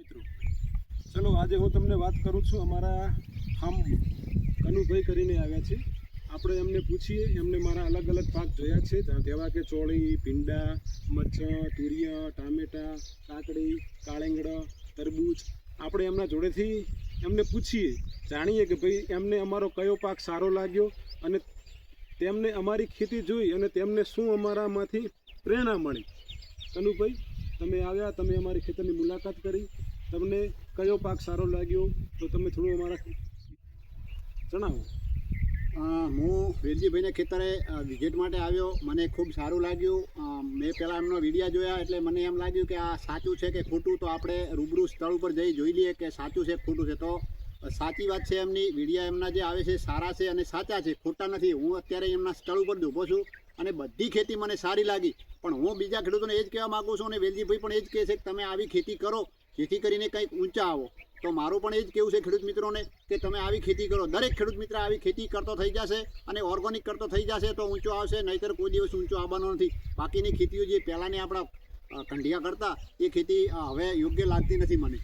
મિત્રો ચલો આજે હું તમને વાત કરું છું અમારા ફાર્મ કનુભાઈ કરીને આવ્યા છે આપણે એમને પૂછીએ એમને મારા અલગ અલગ પાક જોયા છે જેવા કે ચોળી ભીંડા મરચાં તુરિયા ટામેટા કાકડી કાળેંગડા તરબૂચ આપણે એમના જોડેથી એમને પૂછીએ જાણીએ કે ભાઈ એમને અમારો કયો પાક સારો લાગ્યો અને તેમને અમારી ખેતી જોઈ અને તેમને શું અમારામાંથી પ્રેરણા મળી। કનુભાઈ તમે આવ્યા તમે અમારી ખેતરની મુલાકાત કરી તમને કયો પાક સારો લાગ્યો તો તમે થોડું અમારા જણાવો। હું વેલજીભાઈને ખેતરે વિઝિટ માટે આવ્યો મને ખૂબ સારું લાગ્યું। મેં પહેલાં એમનો વિડીયો જોયા એટલે મને એમ લાગ્યું કે આ સાચું છે કે ખોટું તો આપણે રૂબરૂ સ્થળ ઉપર જઈ જોઈ લઈએ કે સાચું છે ખોટું છે। તો સાચી વાત છે એમની વિડીયો એમના જે આવે છે સારા છે અને સાચા છે ખોટા નથી। હું અત્યારે એમના સ્થળ ઉપર જ ઊભો છું અને બધી ખેતી મને સારી લાગી પણ હું બીજા ખેડૂતોને એ જ કહેવા માગું છું અને વેલજીભાઈ પણ એ જ કહે છે કે તમે આવી ખેતી કરો જેથી કરીને કંઈક ઊંચા આવો। તો મારું પણ એ જ કહેવું છે ખેડૂત મિત્રોને કે તમે આવી ખેતી કરો દરેક ખેડૂત મિત્ર આવી ખેતી કરતો થઈ જશે અને ઓર્ગોનિક કરતો થઈ જશે તો ઊંચો આવશે નહીંતર કોઈ દિવસ ઊંચો આવવાનો નથી। બાકીની ખેતીઓ જે પહેલાંની આપણા કંઢિયા કરતા એ ખેતી હવે યોગ્ય લાગતી નથી મને।